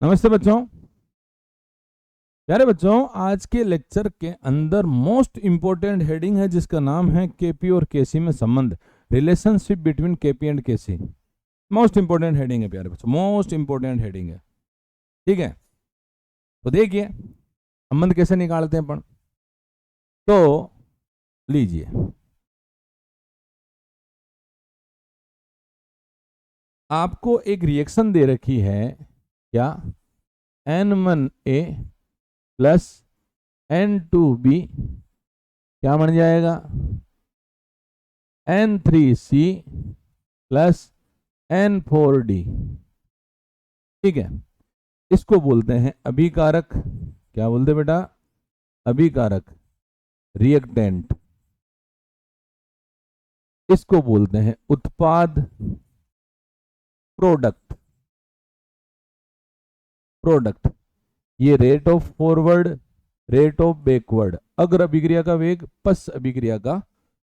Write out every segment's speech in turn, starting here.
नमस्ते बच्चों। प्यारे बच्चों, आज के लेक्चर के अंदर मोस्ट इंपॉर्टेंट हेडिंग है जिसका नाम है केपी और केसी में संबंध, relationship between KP and KC. Most important heading है प्यारे बच्चों, मोस्ट इंपॉर्टेंट हेडिंग है। ठीक है, तो देखिए संबंध कैसे निकालते हैं अपन। तो लीजिए, आपको एक रिएक्शन दे रखी है क्या, N1A प्लस N2B क्या बन जाएगा, N3C प्लस N4D। ठीक है, इसको बोलते हैं अभिकारक। क्या बोलते बेटा? अभिकारक, रिएक्टेंट। इसको बोलते हैं उत्पाद, प्रोडक्ट। प्रोडक्ट, ये rate of forward, rate of backward, अग्र अभिक्रिया का वेग, पश्च अभिक्रिया का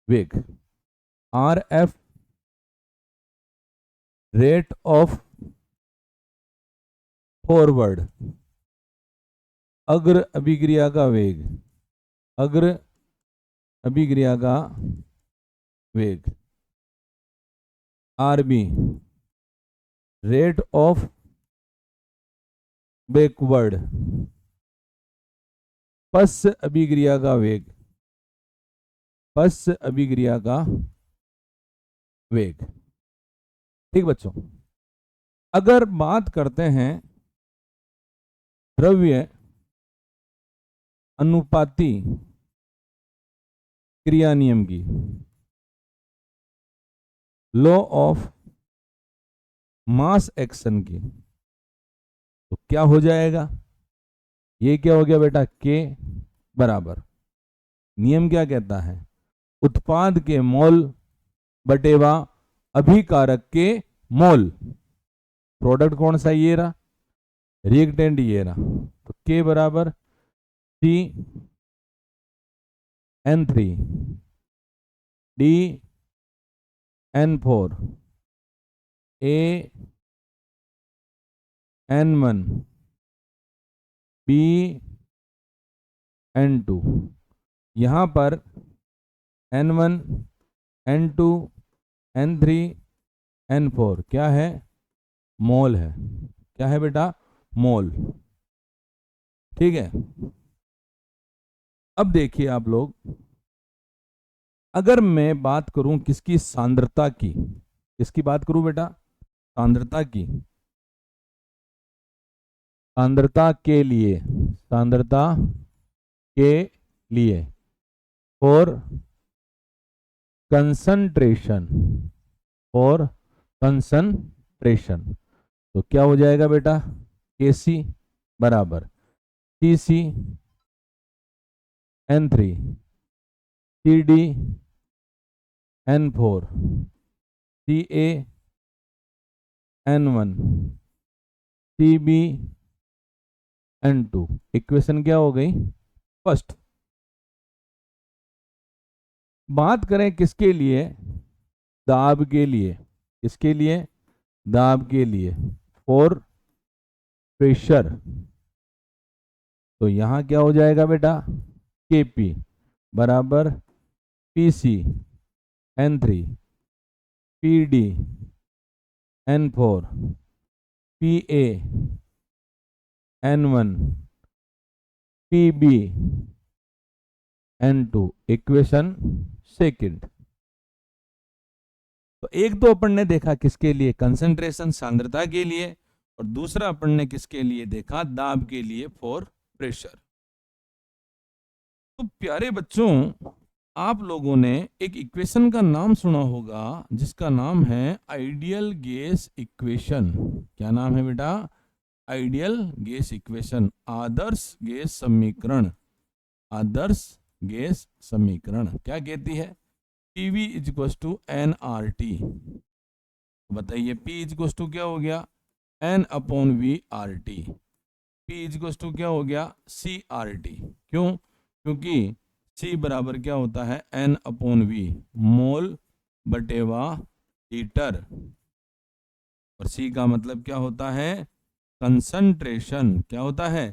वेग। R F rate of forward, अग्र अभिक्रिया का वेग, अग्र अभिक्रिया का वेग। आरबी रेट ऑफ बैकवर्ड, पश्च अभिक्रिया का वेग, पश्च अभिक्रिया का वेग। ठीक बच्चों, अगर बात करते हैं द्रव्य अनुपाती क्रिया नियम की, लॉ ऑफ मास एक्शन की, तो क्या हो जाएगा? ये क्या हो गया बेटा? के बराबर, नियम क्या कहता है, उत्पाद के मोल बटेवा अभिकारक के मोल। प्रोडक्ट कौन सा? ये रहा, रिएक्टेंट ये रहा। तो के बराबर सी N3 D N4 A N1 B N2। यहां पर N1 N2 N3 N4 क्या है? मोल है। क्या है बेटा? मोल। ठीक है, अब देखिए आप लोग, अगर मैं बात करूं किसकी? सांद्रता की। किसकी बात करूं बेटा? सांद्रता की। सांद्रता के लिए, सांद्रता के लिए, और कंसंट्रेशन, और कंसंट्रेशन, तो क्या हो जाएगा बेटा? केसी बराबर TC N3 CD N4 CA N1 CB N2। Equation क्या हो गई? फर्स्ट। बात करें किसके लिए? दाब के लिए। किसके लिए? दाब के लिए, फॉर प्रेशर। तो यहां क्या हो जाएगा बेटा? केपी बराबर PC N3 PD N4 PA N1 PB N2। Equation second. तो एक तो अपन ने देखा किसके लिए? कंसंट्रेशन, सांद्रता के लिए, और दूसरा अपन ने किसके लिए देखा? दाब के लिए, फॉर प्रेशर। तो प्यारे बच्चों, आप लोगों ने एक इक्वेशन का नाम सुना होगा जिसका नाम है आइडियल गैस इक्वेशन। क्या नाम है बेटा? आइडियल गैस इक्वेशन, आदर्श गैस समीकरण। आदर्श गैस समीकरण क्या कहती है? PV is to NRT। बताइए, P इज टू क्या हो गया? N/V/RT। P इज टू क्या हो गया? CRT। क्यों? क्योंकि C बराबर क्या होता है? N/V, मोल बटेवा लीटर, और C का मतलब क्या होता है? कंसंट्रेशन क्या होता है,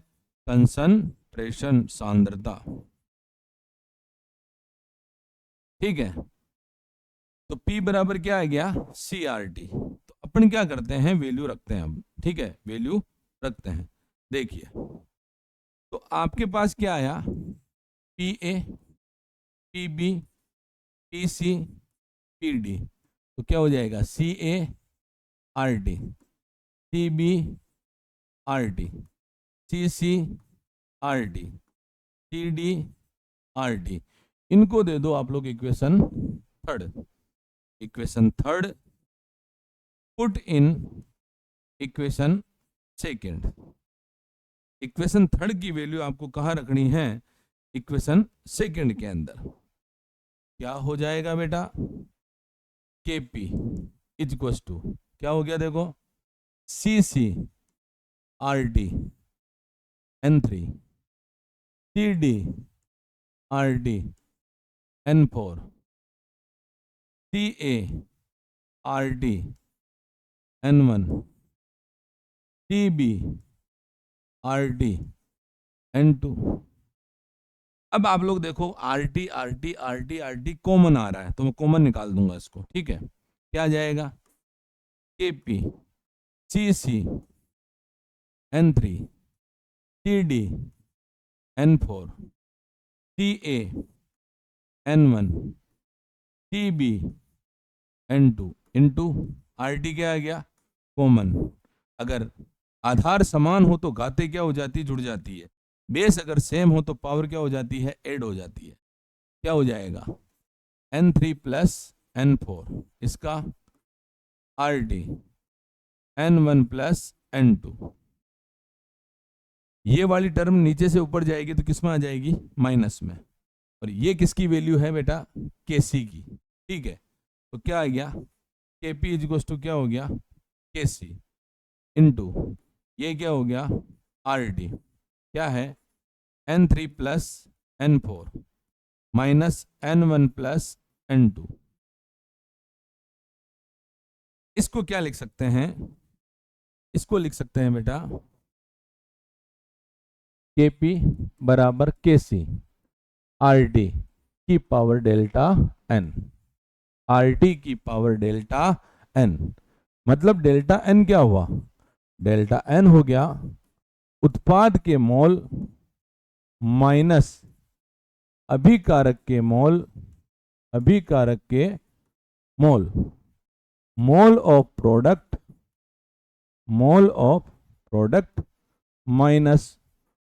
कंसंट्रेशन सांद्रता, ठीक है। तो P बराबर क्या आ गया, CRT। तो अपन क्या करते हैं, वैल्यू रखते हैं अब, ठीक है, वैल्यू रखते हैं। देखिए तो आपके पास क्या आया, PA, PB, PC, PD। तो क्या हो जाएगा, CART, CBRT, CCRT, CDRT। इनको दे दो आप लोग equation third. Equation third put in equation second. Equation third की वैल्यू आपको कहाँ रखनी है, इक्वेशन सेकेंड के अंदर। क्या हो जाएगा बेटा, KP इक्वल्स टू क्या हो गया, देखो CCRT N3, CDRT N4, CART N1, CBRT N2। अब आप लोग देखो RT RT RT RT common आ रहा है, तो मैं कॉमन निकाल दूंगा इसको, ठीक है। क्या आ जाएगा, KP CC N3 CD N4 CA N1 CB N2 into RT क्या आ गया, कॉमन। अगर आधार समान हो तो घाते क्या हो जाती है, जुड़ जाती है। बेस अगर सेम हो तो पावर क्या हो जाती है, ऐड हो जाती है। क्या हो जाएगा, N3 प्लस N4 इसका RT N1 प्लस N2। ये वाली टर्म नीचे से ऊपर जाएगी तो किस में आ जाएगी, माइनस में। और ये किसकी वैल्यू है बेटा, KC की, ठीक है। तो क्या आ गया, KP इक्वल्स टू क्या हो गया, KC इंटू ये क्या हो गया, RT क्या है, N3 plus N4 minus N1 plus N2। इसको क्या लिख सकते हैं, इसको लिख सकते हैं बेटा KP बराबर KC RT की पावर डेल्टा N, RT की पावर डेल्टा N। मतलब डेल्टा N क्या हुआ, डेल्टा N हो गया उत्पाद के मोल माइनस अभिकारक के मोल, अभिकारक के mole, mole of product, mole of product minus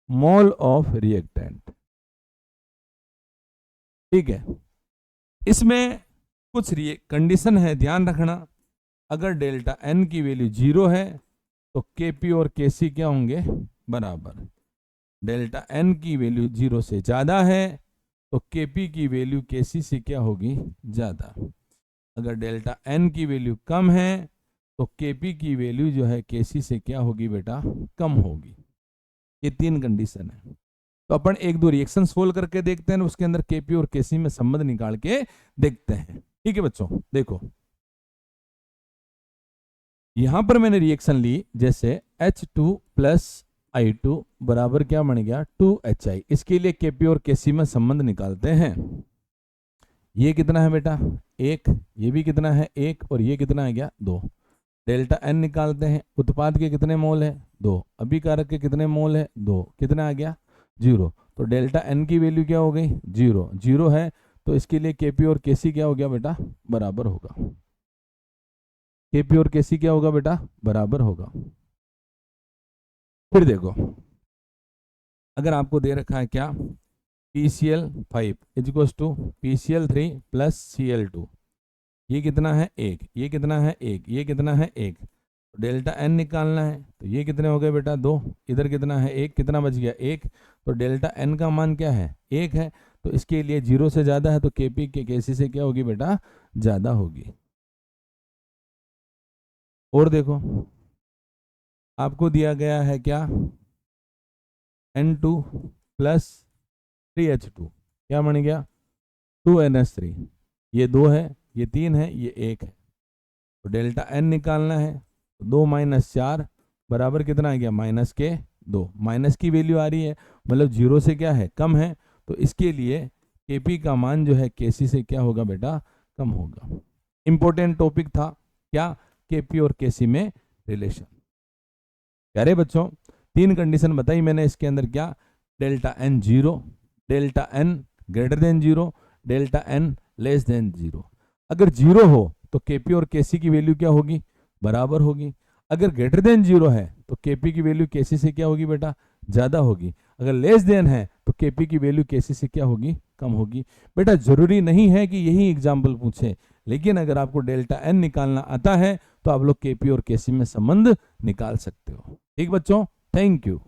mole of reactant, ठीक है। इसमें कुछ कंडीशन है, ध्यान रखना। अगर डेल्टा N की वैल्यू 0 है तो KP और KC क्या होंगे, बराबर। डेल्टा N की वैल्यू 0 से ज़्यादा है तो KP की वैल्यू KC से क्या होगी, ज़्यादा। अगर डेल्टा N की वैल्यू कम है तो KP की वैल्यू जो है KC से क्या होगी बेटा, कम होगी। ये तीन कंडीशन है। तो अपन एक दो रिएक्शन सोल्व करके देखते हैं, उसके अंदर KP और KC में संबंध निकाल के देखते हैं, ठीक है बच्चों। देखो यहां पर मैंने रिएक्शन ली, जैसे H2 प्लस I2 बराबर क्या बन गया, 2HI। इसके लिए KP और KC में संबंध निकालते हैं। ये कितना है बेटा, 1, ये भी कितना है 1, और ये कितना है गया 2। डेल्टा N निकालते हैं, उत्पाद के कितने मोल है 2, अभिकारक के कितने मोल है 2, कितना आ गया 0। तो डेल्टा N की वैल्यू क्या हो गई, 0, 0 है। तो इसके लिए KP और KC क्या हो गया बेटा, बराबर होगा। KP और KC क्या होगा बेटा, बराबर होगा। फिर देखो अगर आपको दे रखा है क्या, PCl5 equals to PCl3 plus Cl2। ये कितना है 1, ये कितना है 1, ये कितना है 1। तो डेल्टा N निकालना है, तो ये कितने हो गए बेटा 2, इधर कितना है 1, कितना बच गया 1। तो डेल्टा N का मान क्या है 1 है। तो इसके लिए 0 से ज़्यादा है तो KP के KC से क्या होगी बेटा, ज़्यादा होगी। और देखो आपको दिया गया है क्या, N2 प्लस 3H2 क्या बन गया 2NH3। ये 2 है, ये 3 है, ये 1 है। तो डेल्टा N निकालना है, तो 2 माइनस 4, बराबर कितना आ गया -2। माइनस की वैल्यू आ रही है, मतलब 0 से क्या है, कम है, तो इसके लिए केपी का मान जो है केसी से क्या होगा बेटा, कम होगा। इंपॉर्टेंट टॉपिक था क्या, केपी और केसी में रिलेशन। प्यारे बच्चों, 3 कंडीशन बताई मैंने इसके अंदर, क्या, delta n 0, delta n greater than 0, delta n less than 0। अगर 0 हो तो केपी और केसी की वैल्यू क्या होगी, बराबर होगी। अगर ग्रेटर देन 0 है तो केपी की वैल्यू केसी से क्या होगी बेटा, ज्यादा होगी। अगर लेस देन है तो केपी की वैल्यू केसी से क्या होगी, कम होगी। बेटा जरूरी नहीं है कि यही एग्जाम्पल पूछे, लेकिन अगर आपको डेल्टा एन निकालना आता है तो आप लोग केपी और केसी में संबंध निकाल सकते हो। ठीक बच्चों, थैंक यू।